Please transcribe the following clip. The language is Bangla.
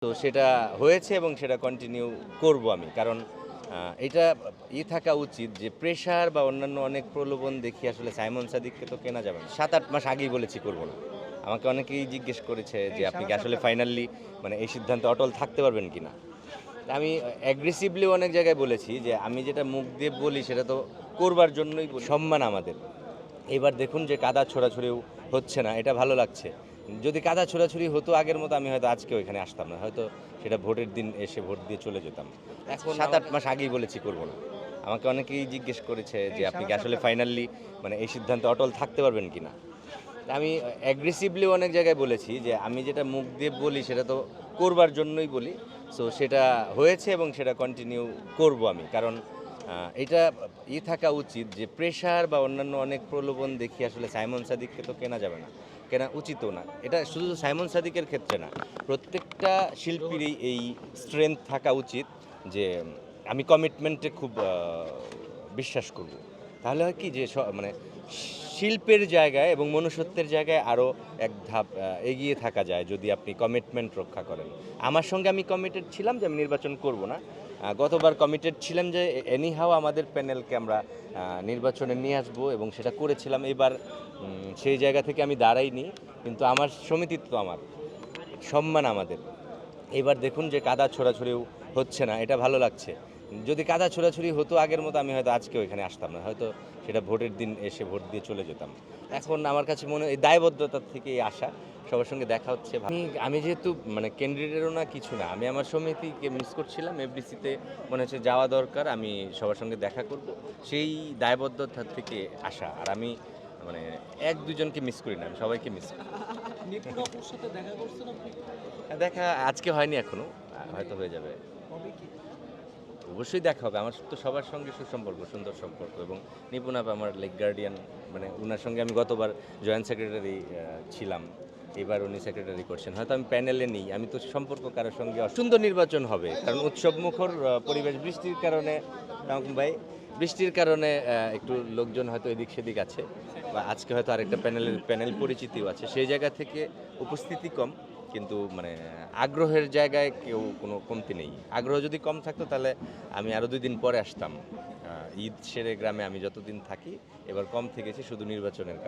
তো সেটা হয়েছে এবং সেটা কন্টিনিউ করব আমি। কারণ এটা থাকা উচিত যে প্রেশার বা অন্যান্য অনেক প্রলোভন দেখিয়ে আসলে সাইমন সাদিককে তো কেনা যাবে না। ৭-৮ মাস আগেই বলেছি করব না। আমাকে অনেকেই জিজ্ঞেস করেছে যে আপনি কি আসলে ফাইনালি মানে এই সিদ্ধান্তে অটল থাকতে পারবেন কিনা? তা আমি অ্যাগ্রেসিভলি অনেক জায়গায় বলেছি যে আমি যেটা মুখ দিয়ে বলি সেটা তো করবার জন্যই বলি। সম্মান আমাদের। এবার দেখুন যে কাদা ছোড়াছুড়িও হচ্ছে না, এটা ভালো লাগছে। যদি কাদা ছোড়াছুড়ি হতো আগের মতো আমি হয়তো আজকেও এখানে আসতাম না। হয়তো সেটা ভোটের দিন এসে ভোট দিয়ে চলে যেতাম। এখন ৭-৮ মাস আগেই বলেছি করব না। আমাকে অনেকেই জিজ্ঞেস করেছে যে আপনি কি আসলে ফাইনালি মানে এই সিদ্ধান্তে অটল থাকতে পারবেন কিনা? তা আমি অ্যাগ্রেসিভলি অনেক জায়গায় বলেছি যে আমি যেটা মুখ দিয়ে বলি সেটা তো করবার জন্যই বলি। সো সেটা হয়েছে এবং সেটা কন্টিনিউ করব আমি। কারণ এটা থাকা উচিত যে প্রেশার বা অন্যান্য অনেক প্রলোভন দেখিয়ে আসলে সাইমন সাদিককে তো কেনা যাবে না। কেনা উচিতও না। এটা শুধু সাইমন সাদিকের ক্ষেত্রে না। প্রত্যেকটা শিল্পীরই এই স্ট্রেংথ থাকা উচিত যে আমি কমিটমেন্টে খুব বিশ্বাস করব। তাহলে হয় কি যে মানে শিল্পের জায়গায় এবং মনুষ্যত্বের জায়গায় আরও এক ধাপ এগিয়ে থাকা যায় যদি আপনি কমিটমেন্ট রক্ষা করেন। আমার সঙ্গে আমি কমিটেড ছিলাম যে আমি নির্বাচন করব না। গতবার কমিটেড ছিলাম যে এনিহাও আমাদের প্যানেলকে আমরা নির্বাচনে নিয়ে আসবো এবং সেটা করেছিলাম। এবার সেই জায়গা থেকে আমি দাঁড়াইনি। কিন্তু আমার সমিতিত্ব আমার, সম্মান আমাদের। এবার দেখুন যে কাদা ছোড়াছুড়িও হচ্ছে না, এটা ভালো লাগছে। যদি কাদা ছোড়াছুড়ি হতো আগের মতো আমি হয়তো আজকেও এখানে আসতাম না। হয়তো সেটা ভোটের দিন এসে ভোট দিয়ে চলে যেতাম। এখন আমার কাছে মনে হয় এই দায়বদ্ধতার থেকেই আসা। সবার সঙ্গে দেখা হচ্ছে। আমি যেহেতু মানে ক্যান্ডিডেটও না কিছু না। আমি আমার সমিতিকে মিস করছিলাম। এফডিসিতে মনে হচ্ছে যাওয়া দরকার। আমি সবার সঙ্গে দেখা করব। সেই দায়বদ্ধতা থেকে আসা। আর আমি মানে ১-২ জনকে মিস করি না। আমি সবাইকে মিস করি। নিপুণ আপুর সাথে দেখা করছেন আপনি? দেখা আজকে হয়নি এখনো। হয়তো হয়ে যাবে। কবে কি? অবশ্যই দেখা হবে। আমার তো সবার সঙ্গে সুসম্পর্ক, সুন্দর সম্পর্ক এবং নিপুণ আপা আমার লেগ গার্ডিয়ান। মানে উনার সঙ্গে আমি গতবার জয়েন্ট সেক্রেটারি ছিলাম। এবার উনি সেক্রেটারি করছেন। হয়তো আমি প্যানেলে নেই। আমি তো সম্পর্ক কারো সঙ্গে সুন্দর নির্বাচন হবে। কারণ উৎসবমুখর পরিবেশ বৃষ্টির কারণে ভাই বৃষ্টির কারণে একটু লোকজন হয়তো এদিক সেদিক আছে বা আজকে হয়তো আরেকটা প্যানেল পরিচিতিও আছে। সেই জায়গা থেকে উপস্থিতি কম। কিন্তু মানে আগ্রহের জায়গায় কেউ কোনো কমতি নেই। আগ্রহ যদি কম থাকতো তাহলে আমি আরও ২ দিন পরে আসতাম। ঈদ সেরে গ্রামে আমি যতদিন থাকি এবার কম থেকেছি শুধু নির্বাচনের কারণে।